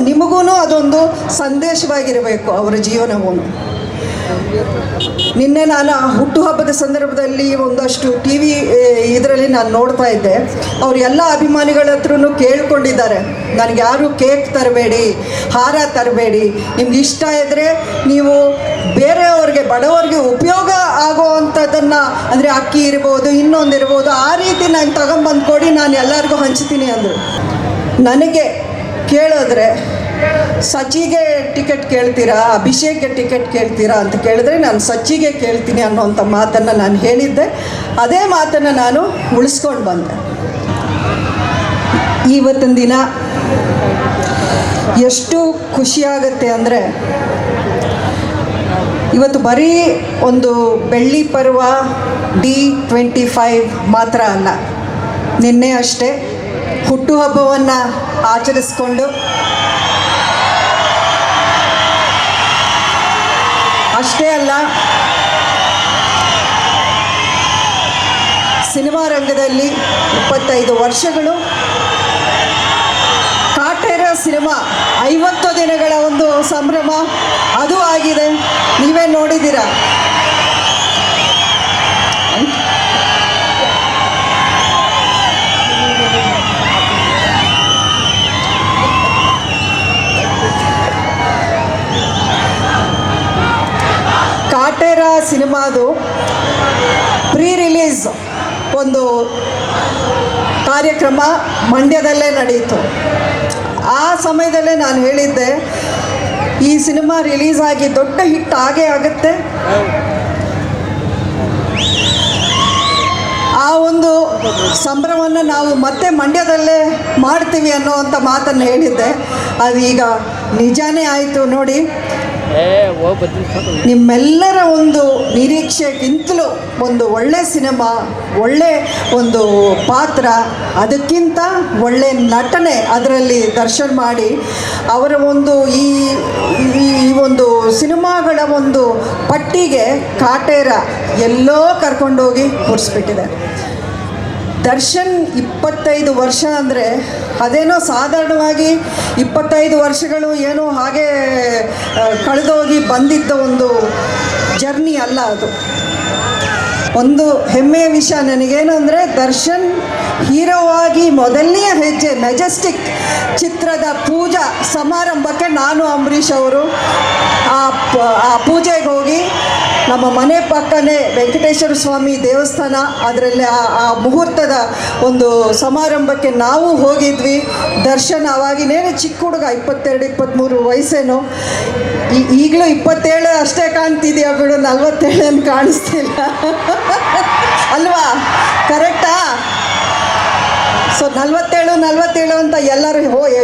ನಿಮಗೂ ಅದೊಂದು ಸಂದೇಶವಾಗಿರಬೇಕು ಅವರ ಜೀವನವು. ನಿನ್ನೆ ನಾನು ಹುಟ್ಟುಹಬ್ಬದ ಸಂದರ್ಭದಲ್ಲಿ ಒಂದಷ್ಟು ಟಿ ವಿ ಇದರಲ್ಲಿ ನಾನು ನೋಡ್ತಾ ಇದ್ದೆ. ಅವರು ಎಲ್ಲ ಅಭಿಮಾನಿಗಳ ಹತ್ರನೂ ಕೇಳ್ಕೊಂಡಿದ್ದಾರೆ, ನನಗೆ ಯಾರು ಕೇಕ್ ತರಬೇಡಿ, ಹಾರ ತರಬೇಡಿ, ನಿಮ್ಗೆ ಇಷ್ಟ ಇದ್ದರೆ ನೀವು ಬೇರೆಯವ್ರಿಗೆ, ಬಡವರಿಗೆ ಉಪಯೋಗ ಆಗೋ ಅಂಥದ್ದನ್ನು, ಅಂದರೆ ಅಕ್ಕಿ ಇರ್ಬೋದು, ಇನ್ನೊಂದಿರ್ಬೋದು, ಆ ರೀತಿ ನಾನು ತಗೊಂಬಂದು ಕೊಡಿ, ನಾನು ಎಲ್ಲರಿಗೂ ಹಂಚ್ತೀನಿ ಅಂದರು. ನನಗೆ ಕೇಳಿದ್ರೆ ಸಚಿಗೆ ಟಿಕೆಟ್ ಕೇಳ್ತೀರಾ, ಅಭಿಷೇಕ್ಗೆ ಟಿಕೆಟ್ ಕೇಳ್ತೀರಾ ಅಂತ ಕೇಳಿದ್ರೆ ನಾನು ಸಚಿಗೆ ಕೇಳ್ತೀನಿ ಅನ್ನೋಂಥ ಮಾತನ್ನು ನಾನು ಹೇಳಿದ್ದೆ. ಅದೇ ಮಾತನ್ನು ನಾನು ಉಳಿಸ್ಕೊಂಡು ಬಂದೆ. ಇವತ್ತಿನ ದಿನ ಎಷ್ಟು ಖುಷಿಯಾಗುತ್ತೆ ಅಂದರೆ, ಇವತ್ತು ಬರೀ ಒಂದು ಬೆಳ್ಳಿ ಪರ್ವ D25 ಮಾತ್ರ ಅಲ್ಲ, ನಿನ್ನೆ ಅಷ್ಟೇ ಹುಟ್ಟುಹಬ್ಬವನ್ನು ಆಚರಿಸ್ಕೊಂಡು ಅಷ್ಟೇ ಅಲ್ಲ, ಸಿನಿಮಾ ರಂಗದಲ್ಲಿ 25 ವರ್ಷಗಳು, ಕಾಟೇರ ಸಿನಿಮಾ 50 ದಿನಗಳ ಒಂದು ಸಂಭ್ರಮ ಅದು ಆಗಿದೆ. ನೀವೇ ನೋಡಿದ್ದೀರಾ. ಕಾಟೇರ ಸಿನಿಮಾದು ಪ್ರೀ ರಿಲೀಸ್ ಒಂದು ಕಾರ್ಯಕ್ರಮ ಮಂಡ್ಯದಲ್ಲೇ ನಡೆಯಿತು. ಆ ಸಮಯದಲ್ಲೇ ನಾನು ಹೇಳಿದ್ದೆ, ಈ ಸಿನಿಮಾ ರಿಲೀಸ್ ಆಗಿ ದೊಡ್ಡ ಹಿಟ್ ಆಗೇ ಆಗುತ್ತೆ. ಆ ಒಂದು ಸಂಭ್ರಮವನ್ನು ನಾವು ಮತ್ತೆ ಮಂಡ್ಯದಲ್ಲೇ ಮಾಡ್ತೀವಿ ಅನ್ನೋವಂಥ ಮಾತನ್ನು ಹೇಳಿದ್ದೆ. ಅದು ಈಗ ನಿಜಾನೇ ಆಯಿತು ನೋಡಿ. ನಿಮ್ಮೆಲ್ಲರ ಒಂದು ನಿರೀಕ್ಷೆಗಿಂತಲೂ ಒಂದು ಒಳ್ಳೆ ಸಿನಿಮಾ, ಒಳ್ಳೆ ಒಂದು ಪಾತ್ರ, ಅದಕ್ಕಿಂತ ಒಳ್ಳೆ ನಟನೆ ಅದರಲ್ಲಿ ದರ್ಶನ ಮಾಡಿ ಅವರ ಒಂದು ಈ ಒಂದು ಸಿನಿಮಾಗಳ ಒಂದು ಪಟ್ಟಿಗೆ ಕಾಟೇರ ಎಲ್ಲೋ ಕರ್ಕೊಂಡೋಗಿ ಕೂರಿಸ್ಬಿಟ್ಟಿದೆ. ದರ್ಶನ್ 25 ವರ್ಷ ಅಂದರೆ ಅದೇನೋ ಸಾಧಾರಣವಾಗಿ 25 ವರ್ಷಗಳು ಏನೋ ಹಾಗೆ ಕಳೆದೋಗಿ ಬಂದಿದ್ದ ಒಂದು ಜರ್ನಿ ಅಲ್ಲ. ಅದು ಒಂದು ಹೆಮ್ಮೆಯ ವಿಷಯ ನನಗೇನು ಅಂದರೆ, ದರ್ಶನ್ ಹೀರೋ ಆಗಿ ಮೊದಲನೆಯ ಹೆಜ್ಜೆ ಮೆಜೆಸ್ಟಿಕ್ ಚಿತ್ರದ ಪೂಜಾ ಸಮಾರಂಭಕ್ಕೆ ನಾನು ಅಂಬರೀಷ್ ಅವರು ಆ ಪೂಜೆಗೆ ಹೋಗಿ, ನಮ್ಮ ಮನೆ ಪಕ್ಕನೇ ವೆಂಕಟೇಶ್ವರ ಸ್ವಾಮಿ ದೇವಸ್ಥಾನ, ಅದರಲ್ಲಿ ಆ ಮುಹೂರ್ತದ ಒಂದು ಸಮಾರಂಭಕ್ಕೆ ನಾವು ಹೋಗಿದ್ವಿ. ದರ್ಶನ್ ಆವಾಗಿನೇನು ಚಿಕ್ಕ ಹುಡುಗ, 22-23 ವಯಸ್ಸೇನು, ಈಗಲೂ 27 ಅಷ್ಟೇ ಕಾಣ್ತಿದೆಯಾ ಬಿಡು, 47 ಏನು ಕಾಣಿಸ್ತಿಲ್ಲ ಅಲ್ವಾ? ಕರೆಕ್ಟಾ? ಸೊ 47 ಅಂತ ಎಲ್ಲರೂ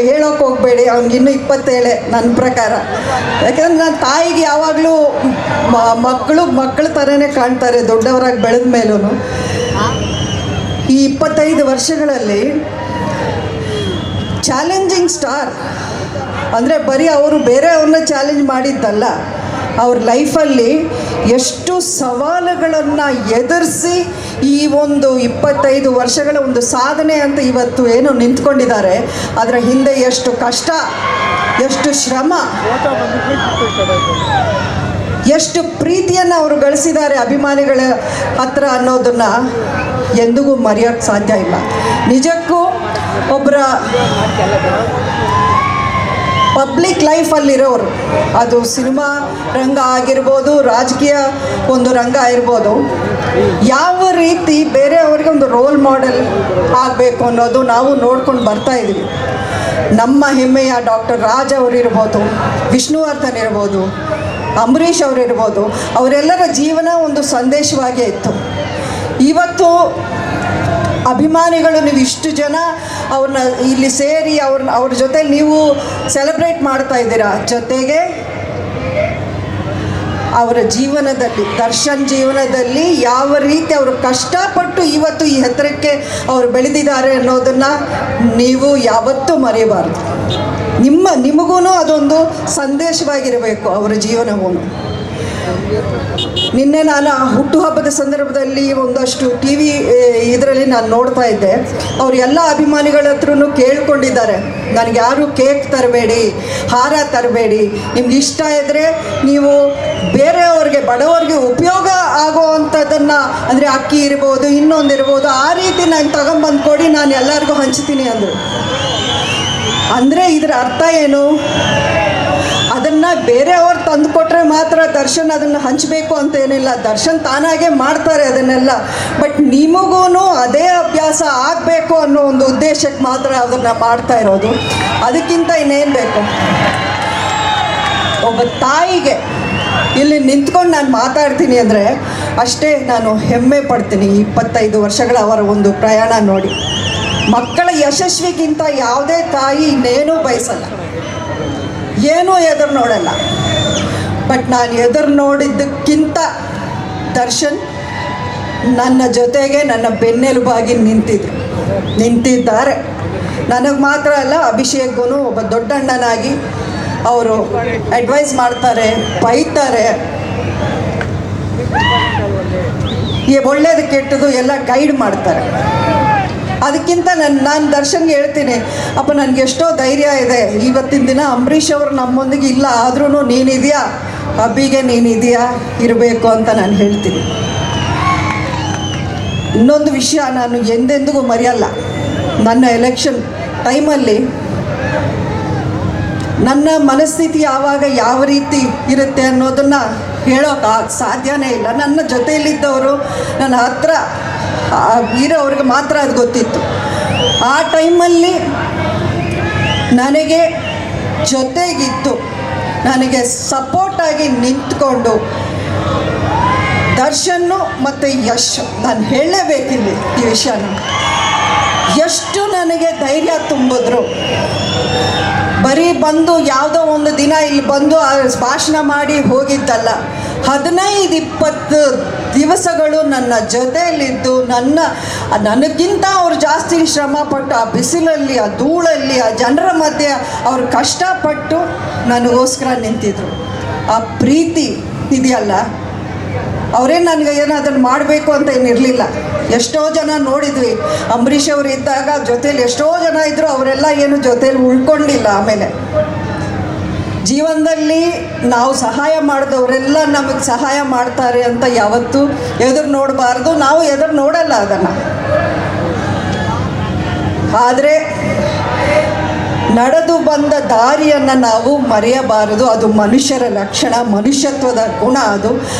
ಹೇಳೋಕೆ ಹೋಗಬೇಡಿ, ಅವ್ನಿಗಿನ್ನೂ 27 ನನ್ನ ಪ್ರಕಾರ. ಯಾಕೆಂದ್ರೆ ನನ್ನ ತಾಯಿಗೆ ಯಾವಾಗಲೂ ಮಕ್ಕಳು ಥರನೇ ಕಾಣ್ತಾರೆ ದೊಡ್ಡವರಾಗಿ ಬೆಳೆದ ಮೇಲೂ. ಈ 25 ವರ್ಷಗಳಲ್ಲಿ ಚಾಲೆಂಜಿಂಗ್ ಸ್ಟಾರ್ ಅಂದರೆ ಬರೀ ಅವರು ಬೇರೆಯವ್ರನ್ನ ಚಾಲೆಂಜ್ ಮಾಡಿದ್ದಲ್ಲ, ಅವ್ರ ಲೈಫಲ್ಲಿ ಎಷ್ಟು ಸವಾಲುಗಳನ್ನು ಎದುರಿಸಿ ಈ ಒಂದು 25 ವರ್ಷಗಳ ಒಂದು ಸಾಧನೆ ಅಂತ ಇವತ್ತು ಏನು ನಿಂತ್ಕೊಂಡಿದ್ದಾರೆ, ಅದರ ಹಿಂದೆ ಎಷ್ಟು ಕಷ್ಟ, ಎಷ್ಟು ಶ್ರಮ, ಎಷ್ಟು ಪ್ರೀತಿಯನ್ನು ಅವರು ಗಳಿಸಿದ್ದಾರೆ ಅಭಿಮಾನಿಗಳ ಹತ್ರ ಅನ್ನೋದನ್ನು ಎಂದಿಗೂ ಮರೆಯೋಕ್ಕೆ ಸಾಧ್ಯ ಇಲ್ಲ. ನಿಜಕ್ಕೂ ಒಬ್ಬರ ಪಬ್ಲಿಕ್ ಲೈಫಲ್ಲಿರೋರು, ಅದು ಸಿನಿಮಾ ರಂಗ ಆಗಿರ್ಬೋದು, ರಾಜಕೀಯ ಒಂದು ರಂಗ ಇರ್ಬೋದು, ಯಾವ ರೀತಿ ಬೇರೆಯವ್ರಿಗೆ ಒಂದು ರೋಲ್ ಮಾಡೆಲ್ ಆಗಬೇಕು ಅನ್ನೋದು ನಾವು ನೋಡ್ಕೊಂಡು ಬರ್ತಾಯಿದ್ದೀವಿ. ನಮ್ಮ ಹೆಮ್ಮೆಯ ಡಾಕ್ಟರ್ ರಾಜ್ ಅವರಿರ್ಬೋದು, ವಿಷ್ಣುವರ್ಧನ್ ಇರ್ಬೋದು, ಅಂಬರೀಷ್ ಅವರಿರ್ಬೋದು, ಅವರೆಲ್ಲರ ಜೀವನ ಒಂದು ಸಂದೇಶವಾಗೇ ಇತ್ತು. ಇವತ್ತು ಅಭಿಮಾನಿಗಳು ನೀವು ಇಷ್ಟು ಜನ ಅವ್ರನ್ನ ಇಲ್ಲಿ ಸೇರಿ ಅವ್ರ ಜೊತೆ ನೀವು ಸೆಲೆಬ್ರೇಟ್ ಮಾಡ್ತಾ ಇದ್ದೀರಾ. ಜೊತೆಗೆ ಅವರ ಜೀವನದಲ್ಲಿ, ದರ್ಶನ್ ಜೀವನದಲ್ಲಿ ಯಾವ ರೀತಿ ಅವರು ಕಷ್ಟಪಟ್ಟು ಇವತ್ತು ಈ ಎತ್ತರಕ್ಕೆ ಅವರು ಬೆಳೆದಿದ್ದಾರೆ ಅನ್ನೋದನ್ನು ನೀವು ಯಾವತ್ತೂ ಮರೆಯಬಾರ್ದು. ನಿಮಗೂ ಅದೊಂದು ಸಂದೇಶವಾಗಿರಬೇಕು ಅವರ ಜೀವನವು. ನಿನ್ನೆ ನಾನು ಹುಟ್ಟುಹಬ್ಬದ ಸಂದರ್ಭದಲ್ಲಿ ಒಂದಷ್ಟು ಟಿ ವಿ ಇದರಲ್ಲಿ ನಾನು ನೋಡ್ತಾ ಇದ್ದೆ. ಅವ್ರು ಎಲ್ಲ ಅಭಿಮಾನಿಗಳ ಹತ್ರನೂ ಕೇಳ್ಕೊಂಡಿದ್ದಾರೆ, ನನಗೆ ಯಾರು ಕೇಕ್ ತರಬೇಡಿ, ಹಾರ ತರಬೇಡಿ, ನಿಮ್ಗೆ ಇಷ್ಟ ಇದ್ದರೆ ನೀವು ಬೇರೆಯವ್ರಿಗೆ, ಬಡವರಿಗೆ ಉಪಯೋಗ ಆಗೋ ಅಂಥದ್ದನ್ನು, ಅಂದರೆ ಅಕ್ಕಿ ಇರ್ಬೋದು, ಇನ್ನೊಂದಿರ್ಬೋದು, ಆ ರೀತಿ ನಂಗೆ ತಗೊಂಬಂದು ಕೊಡಿ, ನಾನು ಎಲ್ಲರಿಗೂ ಹಂಚ್ತೀನಿ ಅಂದರು. ಅಂದರೆ ಇದರ ಅರ್ಥ ಏನು? ಅದನ್ನು ಬೇರೆಯವ್ರು ತಂದು ಕೊಟ್ಟರೆ ಮಾತ್ರ ದರ್ಶನ್ ಅದನ್ನು ಹಂಚಬೇಕು ಅಂತ ಏನಿಲ್ಲ, ದರ್ಶನ್ ತಾನಾಗೆ ಮಾಡ್ತಾರೆ ಅದನ್ನೆಲ್ಲ. ಬಟ್ ನಿಮಗೂ ಅದೇ ಅಭ್ಯಾಸ ಆಗಬೇಕು ಅನ್ನೋ ಒಂದು ಉದ್ದೇಶಕ್ಕೆ ಮಾತ್ರ ಅದನ್ನು ಮಾಡ್ತಾ ಇರೋದು. ಅದಕ್ಕಿಂತ ಇನ್ನೇನು ಬೇಕು? ಒಬ್ಬ ತಾಯಿಗೆ ಇಲ್ಲಿ ನಿಂತ್ಕೊಂಡು ನಾನು ಮಾತಾಡ್ತೀನಿ ಅಂದರೆ ಅಷ್ಟೇ ನಾನು ಹೆಮ್ಮೆ ಪಡ್ತೀನಿ. 25 ವರ್ಷಗಳ ಅವರ ಒಂದು ಪ್ರಯಾಣ ನೋಡಿ. ಮಕ್ಕಳ ಯಶಸ್ವಿಗಿಂತ ಯಾವುದೇ ತಾಯಿ ಇನ್ನೇನೂ ಬಯಸಲ್ಲ, ಏನೂ ಎದುರು ನೋಡಲ್ಲ. ಬಟ್ ನಾನು ಎದುರು ನೋಡಿದ್ದಕ್ಕಿಂತ ದರ್ಶನ್ ನನ್ನ ಜೊತೆಗೆ ನನ್ನ ಬೆನ್ನೆಲುಬಾಗಿ ನಿಂತಿದ್ದಾರೆ. ನನಗೆ ಮಾತ್ರ ಅಲ್ಲ, ಅಭಿಷೇಕ್ಗೂ ಒಬ್ಬ ದೊಡ್ಡಣ್ಣನಾಗಿ ಅವರು ಅಡ್ವೈಸ್ ಮಾಡ್ತಾರೆ, ಬೈತಾರೆ, ಒಳ್ಳೇದು ಕೆಟ್ಟದು ಎಲ್ಲ ಗೈಡ್ ಮಾಡ್ತಾರೆ. ಅದಕ್ಕಿಂತ ನಾನು ದರ್ಶನ್ಗೆ ಹೇಳ್ತೀನಿ, ಅಪ್ಪ ನನಗೆ ಎಷ್ಟೋ ಧೈರ್ಯ ಇದೆ, ಇವತ್ತಿನ ದಿನ ಅಂಬರೀಷ್ ಅವರು ನಮ್ಮೊಂದಿಗೆ ಇಲ್ಲ, ಆದ್ರೂ ನೀನಿದೆಯಾ, ಅಬ್ಬಿಗೆ ನೀನಿದೆಯಾ, ಇರಬೇಕು ಅಂತ ನಾನು ಹೇಳ್ತೀನಿ. ಇನ್ನೊಂದು ವಿಷಯ ನಾನು ಎಂದೆಂದಿಗೂ ಮರೆಯಲ್ಲ. ನನ್ನ ಎಲೆಕ್ಷನ್ ಟೈಮಲ್ಲಿ ನನ್ನ ಮನಸ್ಥಿತಿ ಆವಾಗ ಯಾವ ರೀತಿ ಇರುತ್ತೆ ಅನ್ನೋದನ್ನು ಹೇಳೋಕೆ ಸಾಧ್ಯನೇ ಇಲ್ಲ. ನನ್ನ ಜೊತೆಯಲ್ಲಿದ್ದವರು, ನನ್ನ ಹತ್ರ ಇರೋವ್ರಿಗೆ ಮಾತ್ರ ಅದು ಗೊತ್ತಿತ್ತು. ಆ ಟೈಮಲ್ಲಿ ನನಗೆ ಜೊತೆಗಿದ್ದು, ನನಗೆ ಸಪೋರ್ಟಾಗಿ ನಿಂತ್ಕೊಂಡು ದರ್ಶನ್ನು ಮತ್ತು ಯಶ್, ನಾನು ಹೇಳಲೇಬೇಕಿಲ್ಲಿ ಈ ವಿಷಯನ, ಎಷ್ಟು ನನಗೆ ಧೈರ್ಯ ತುಂಬಿದ್ರು. ಬರೀ ಬಂದು ಯಾವುದೋ ಒಂದು ದಿನ ಇಲ್ಲಿ ಬಂದು ಭಾಷಣ ಮಾಡಿ ಹೋಗಿದ್ದಲ್ಲ, 15-20 ದಿವಸಗಳು ನನ್ನ ಜೊತೆಯಲ್ಲಿದ್ದು ನನಗಿಂತ ಅವ್ರು ಜಾಸ್ತಿ ಶ್ರಮಪಟ್ಟು ಆ ಬಿಸಿಲಲ್ಲಿ, ಆ ಧೂಳಲ್ಲಿ, ಆ ಜನರ ಮಧ್ಯೆ ಅವ್ರು ಕಷ್ಟಪಟ್ಟು ನನಗೋಸ್ಕರ ನಿಂತಿದ್ರು. ಆ ಪ್ರೀತಿ ಇದೆಯಲ್ಲ, ಅವರೇನು ನನಗೆ ಏನೋ ಅದನ್ನು ಮಾಡಬೇಕು ಅಂತ ಏನಿರಲಿಲ್ಲ. ಎಷ್ಟೋ ಜನ ನೋಡಿದ್ವಿ, ಅಂಬರೀಷ್ ಅವರು ಇದ್ದಾಗ ಜೊತೇಲಿ ಎಷ್ಟೋ ಜನ ಇದ್ದರು, ಅವರೆಲ್ಲ ಏನು ಜೊತೇಲಿ ಉಳ್ಕೊಂಡಿಲ್ಲ. ಆಮೇಲೆ ಜೀವನದಲ್ಲಿ ನಾವು ಸಹಾಯ ಮಾಡಿದವರೆಲ್ಲ ನಮಗೆ ಸಹಾಯ ಮಾಡ್ತಾರೆ ಅಂತ ಯಾವತ್ತೂ ಎದುರು ನೋಡಬಾರ್ದು, ನಾವು ಎದುರು ನೋಡಲ್ಲ ಅದನ್ನು. ಆದರೆ ನಡೆದು ಬಂದ ದಾರಿಯನ್ನು ನಾವು ಮರೆಯಬಾರದು. ಅದು ಮನುಷ್ಯರ ಲಕ್ಷಣ, ಮನುಷ್ಯತ್ವದ ಗುಣ ಅದು.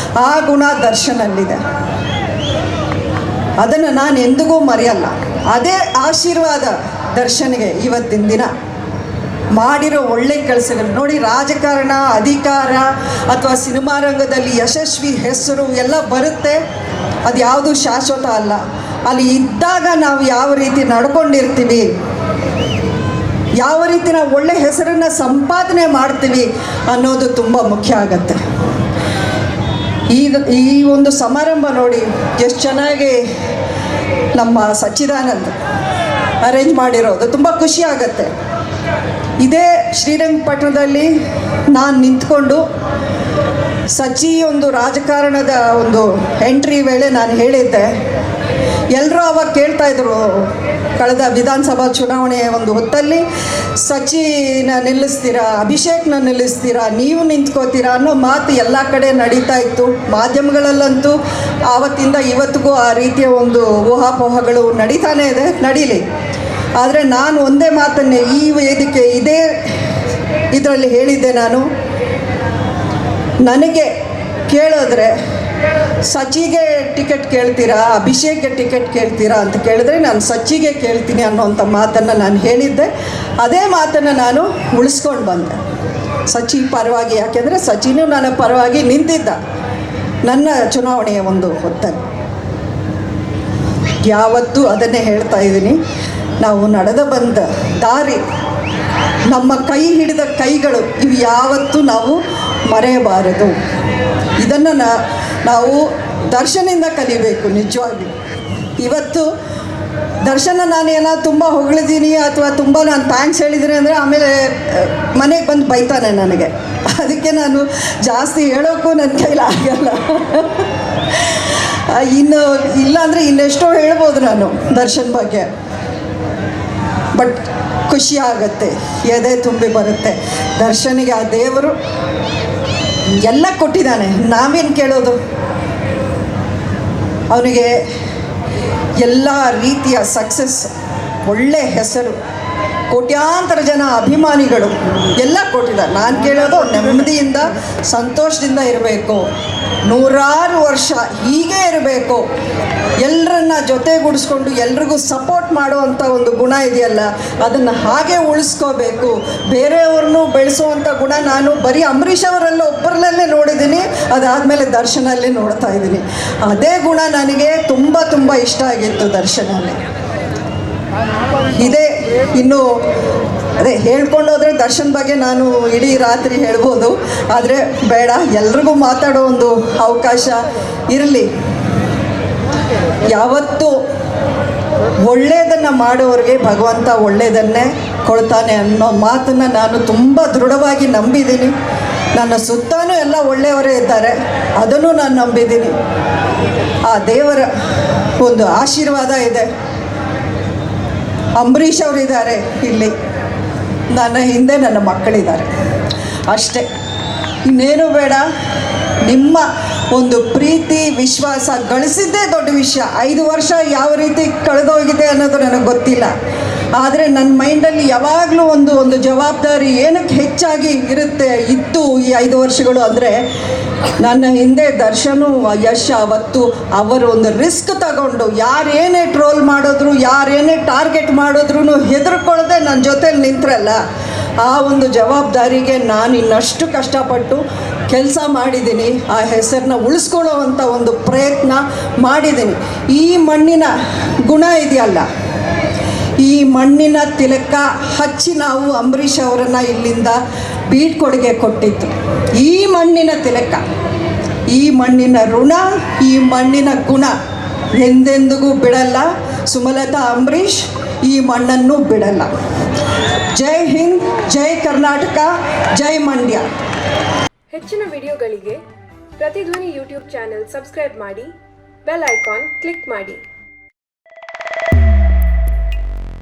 ಆ ಗುಣ ದರ್ಶನಲ್ಲಿದೆ, ಅದನ್ನು ನಾನು ಎಂದಿಗೂ ಮರೆಯಲ್ಲ. ಅದೇ ಆಶೀರ್ವಾದ ದರ್ಶನ್ಗೆ ಇವತ್ತಿನ ದಿನ ಮಾಡಿರೋ ಒಳ್ಳೆ ಕೆಲಸಗಳು ನೋಡಿ. ರಾಜಕಾರಣ, ಅಧಿಕಾರ ಅಥವಾ ಸಿನಿಮಾ ರಂಗದಲ್ಲಿ ಯಶಸ್ವಿ ಹೆಸರು ಎಲ್ಲ ಬರುತ್ತೆ, ಅದು ಯಾವುದು ಶಾಶ್ವತ ಅಲ್ಲ. ಅಲ್ಲಿ ಇದ್ದಾಗ ನಾವು ಯಾವ ರೀತಿ ನಡ್ಕೊಂಡಿರ್ತೀವಿ, ಯಾವ ರೀತಿ ನಾವು ಒಳ್ಳೆ ಹೆಸರನ್ನು ಸಂಪಾದನೆ ಮಾಡ್ತೀವಿ ಅನ್ನೋದು ತುಂಬ ಮುಖ್ಯ ಆಗುತ್ತೆ. ಈ ಒಂದು ಸಮಾರಂಭ ನೋಡಿ ಎಷ್ಟು ಚೆನ್ನಾಗಿ ನಮ್ಮ ಸಚ್ಚಿದಾನಂದ್ ಅರೇಂಜ್ ಮಾಡಿರೋದು, ತುಂಬ ಖುಷಿ ಆಗುತ್ತೆ. ಇದೇ ಶ್ರೀರಂಗಪಟ್ಟಣದಲ್ಲಿ ನಾನು ನಿಂತ್ಕೊಂಡು ಸಚ್ಚಿ ಒಂದು ರಾಜಕಾರಣದ ಒಂದು ಎಂಟ್ರಿ ವೇಳೆ ನಾನು ಹೇಳಿದ್ದೆ. ಎಲ್ಲರೂ ಅವಾಗ ಕೇಳ್ತಾಯಿದ್ರು, ಕಳೆದ ವಿಧಾನಸಭಾ ಚುನಾವಣೆಯ ಒಂದು ಹೊತ್ತಲ್ಲಿ ಸಚಿನ ನಿಲ್ಲಿಸ್ತೀರಾ, ಅಭಿಷೇಕ್ನ ನಿಲ್ಲಿಸ್ತೀರಾ, ನೀವು ನಿಂತ್ಕೋತೀರಾ ಅನ್ನೋ ಮಾತು ಎಲ್ಲ ಕಡೆ ನಡೀತಾ ಇತ್ತು. ಮಾಧ್ಯಮಗಳಲ್ಲಂತೂ ಆವತ್ತಿಂದ ಇವತ್ತಿಗೂ ಆ ರೀತಿಯ ಒಂದು ಊಹಾಪೋಹಗಳು ನಡೀತಾನೇ ಇದೆ, ನಡೀಲಿ. ಆದರೆ ನಾನು ಒಂದೇ ಮಾತನ್ನೇ ಈ ವೇದಿಕೆ ಇದೇ ಇದರಲ್ಲಿ ಹೇಳಿದ್ದೆ. ನನಗೆ ಕೇಳಿದ್ರೆ ಸಚಿಗೆ ಟಿಕೆಟ್ ಕೇಳ್ತೀರಾ, ಅಭಿಷೇಕ್ಗೆ ಟಿಕೆಟ್ ಕೇಳ್ತೀರಾ ಅಂತ ಕೇಳಿದ್ರೆ ನಾನು ಸಚಿಗೆ ಕೇಳ್ತೀನಿ ಅನ್ನೋಂಥ ಮಾತನ್ನು ನಾನು ಹೇಳಿದ್ದೆ. ಅದೇ ಮಾತನ್ನು ನಾನು ಉಳಿಸ್ಕೊಂಡು ಬಂದೆ ಸಚಿ ಪರವಾಗಿ. ಯಾಕೆಂದರೆ ಸಚಿನೂ ನನ್ನ ಪರವಾಗಿ ನಿಂತಿದ್ದ ನನ್ನ ಚುನಾವಣೆಯ ಒಂದು ಹೊತ್ತಲ್ಲಿ. ಯಾವತ್ತೂ ಅದನ್ನೇ ಹೇಳ್ತಾ ಇದ್ದೀನಿ, ನಾವು ನಡೆದು ಬಂದ ದಾರಿ, ನಮ್ಮ ಕೈ ಹಿಡಿದ ಕೈಗಳು, ಇವು ಯಾವತ್ತೂ ನಾವು ಮರೆಯಬಾರದು. ಇದನ್ನು ನಾವು ದರ್ಶನಿಂದ ಕಲಿಬೇಕು. ನಿಜವಾಗಿ ಇವತ್ತು ದರ್ಶನ ನಾನು ತುಂಬ ಹೊಗಳಿದ್ದೀನಿ ಅಥವಾ ತುಂಬ ನಾನು ಥ್ಯಾಂಕ್ಸ್ ಹೇಳಿದ್ದೀನಿ ಅಂದರೆ ಆಮೇಲೆ ಮನೆಗೆ ಬಂದು ಬೈತಾನೆ ನನಗೆ. ಅದಕ್ಕೆ ಅದಕ್ಕೆ ನಾನು ಜಾಸ್ತಿ ಹೇಳೋಕ್ಕೂ ನನ್ನ ಕೈಲಿ ಆಗಲ್ಲ. ಇನ್ನು ಇಲ್ಲಾಂದರೆ ಇನ್ನೆಷ್ಟೋ ಹೇಳ್ಬೋದು ನಾನು ದರ್ಶನ್ ಬಗ್ಗೆ. ಬಟ್ ಖುಷಿ ಆಗುತ್ತೆ, ಎದೆ ತುಂಬಿ ಬರುತ್ತೆ. ದರ್ಶನಿಗೆ ಆ ದೇವರು ಎಲ್ಲ ಕೊಟ್ಟಿದ್ದಾನೆ, ನಾವೇನು ಕೇಳೋದು? ಅವನಿಗೆ ಎಲ್ಲ ರೀತಿಯ ಸಕ್ಸಸ್, ಒಳ್ಳೆ ಹೆಸರು, ಕೋಟ್ಯಾಂತರ ಜನ ಅಭಿಮಾನಿಗಳು ಎಲ್ಲ ಕೊಟ್ಟಿದ್ದಾರೆ. ನಾನು ಕೇಳೋದು ನೆಮ್ಮದಿಯಿಂದ ಸಂತೋಷದಿಂದ ಇರಬೇಕು, 100 ವರ್ಷ ಹೀಗೆ ಇರಬೇಕು, ಎಲ್ಲರನ್ನ ಜೊತೆಗೂಡಿಸ್ಕೊಂಡು ಎಲ್ರಿಗೂ ಸಪೋರ್ಟ್ ಮಾಡುವಂಥ ಒಂದು ಗುಣ ಇದೆಯಲ್ಲ, ಅದನ್ನು ಹಾಗೆ ಉಳಿಸ್ಕೋಬೇಕು. ಬೇರೆಯವ್ರನ್ನೂ ಬೆಳೆಸುವಂಥ ಗುಣ ನಾನು ಬರೀ ಅಂಬರೀಷ್ ಅವರಲ್ಲೂ ಒಬ್ಬರಲ್ಲೇ ನೋಡಿದ್ದೀನಿ, ಅದಾದಮೇಲೆ ದರ್ಶನಲ್ಲಿ ನೋಡ್ತಾ ಇದ್ದೀನಿ. ಅದೇ ಗುಣ ನನಗೆ ತುಂಬ ತುಂಬ ಇಷ್ಟ ಆಗಿತ್ತು ದರ್ಶನಲ್ಲಿ. ಇದೇ ಇನ್ನು ಅದೇ ಹೇಳ್ಕೊಂಡೋದ್ರೆ ದರ್ಶನ್ ಬಗ್ಗೆ ನಾನು ಇಡೀ ರಾತ್ರಿ ಹೇಳ್ಬೋದು, ಆದರೆ ಬೇಡ, ಎಲ್ರಿಗೂ ಮಾತಾಡೋ ಒಂದು ಅವಕಾಶ ಇರಲಿ. ಯಾವತ್ತೂ ಒಳ್ಳೆಯದನ್ನು ಮಾಡೋರಿಗೆ ಭಗವಂತ ಒಳ್ಳೆಯದನ್ನೇ ಕೊಡ್ತಾನೆ ಅನ್ನೋ ಮಾತನ್ನು ನಾನು ತುಂಬ ದೃಢವಾಗಿ ನಂಬಿದ್ದೀನಿ. ನನ್ನ ಸುತ್ತಲೂ ಎಲ್ಲ ಒಳ್ಳೆಯವರೇ ಇದ್ದಾರೆ, ಅದನ್ನು ನಾನು ನಂಬಿದ್ದೀನಿ. ಆ ದೇವರ ಒಂದು ಆಶೀರ್ವಾದ ಇದೆ. ಅಂಬರೀಷ್ ಅವರಿದ್ದಾರೆ ಇಲ್ಲಿ, ನನ್ನ ಹಿಂದೆ ನನ್ನ ಮಕ್ಕಳಿದ್ದಾರೆ, ಅಷ್ಟೇ, ಇನ್ನೇನು ಬೇಡ. ನಿಮ್ಮ ಒಂದು ಪ್ರೀತಿ ವಿಶ್ವಾಸ ಗಳಿಸಿದ್ದೇ ದೊಡ್ಡ ವಿಷಯ. 5 ವರ್ಷ ಯಾವ ರೀತಿ ಕಳೆದೋಗಿದೆ ಅನ್ನೋದು ನನಗೆ ಗೊತ್ತಿಲ್ಲ, ಆದರೆ ನನ್ನ ಮೈಂಡಲ್ಲಿ ಯಾವಾಗಲೂ ಒಂದು ಜವಾಬ್ದಾರಿ ಏನಕ್ಕೆ ಹೆಚ್ಚಾಗಿ ಇತ್ತು ಈ 5 ವರ್ಷಗಳು ಅಂದರೆ, ನನ್ನ ಹಿಂದೆ ದರ್ಶನು ಯಶ್ ಅವತ್ತು ಅವರು ಒಂದು ರಿಸ್ಕ್ ತಗೊಂಡು ಯಾರೇನೇ ಟ್ರೋಲ್ ಮಾಡಿದ್ರು, ಯಾರೇನೇ ಟಾರ್ಗೆಟ್ ಮಾಡಿದ್ರು ಹೆದರ್ಕೊಳ್ಳದೆ ನನ್ನ ಜೊತೇಲಿ ನಿಂತ್ರಲ್ಲ, ಆ ಒಂದು ಜವಾಬ್ದಾರಿಗೆ ನಾನು ಇನ್ನಷ್ಟು ಕಷ್ಟಪಟ್ಟು ಕೆಲಸ ಮಾಡಿದ್ದೀನಿ. ಆ ಹೆಸರನ್ನ ಉಳಿಸ್ಕೊಳ್ಳೋವಂಥ ಒಂದು ಪ್ರಯತ್ನ ಮಾಡಿದ್ದೀನಿ. ಈ ಮಣ್ಣಿನ ಗುಣ ಇದೆಯಲ್ಲ, ಈ ಮಣ್ಣಿನ ತಿಲಕ ಹಚ್ಚಿ ನಾವು ಅಂಬರೀಷ್ ಅವರನ್ನು ಇಲ್ಲಿಂದ ಬೀಳ್ಕೊಡುಗೆ ಕೊಟ್ಟಿದ್ದು. ಈ ಮಣ್ಣಿನ ತಿಲಕ, ಈ ಮಣ್ಣಿನ ಋಣ, ಈ ಮಣ್ಣಿನ ಗುಣ ಎಂದೆಂದಿಗೂ ಬಿಡಲ್ಲ. ಸುಮಲತಾ ಅಂಬರೀಷ್ ಈ ಮಣ್ಣನ್ನು ಬಿಡಲ್ಲ. ಜೈ ಹಿಂದ್, ಜೈ ಕರ್ನಾಟಕ, ಜೈ ಮಂಡ್ಯ. ಹೆಚ್ಚಿನ ವಿಡಿಯೋಗಳಿಗೆ ಪ್ರತಿಧ್ವನಿ ಯೂಟ್ಯೂಬ್ ಚಾನೆಲ್ ಸಬ್ಸ್ಕ್ರೈಬ್ ಮಾಡಿ, ಬೆಲ್ ಐಕಾನ್ ಕ್ಲಿಕ್ ಮಾಡಿ.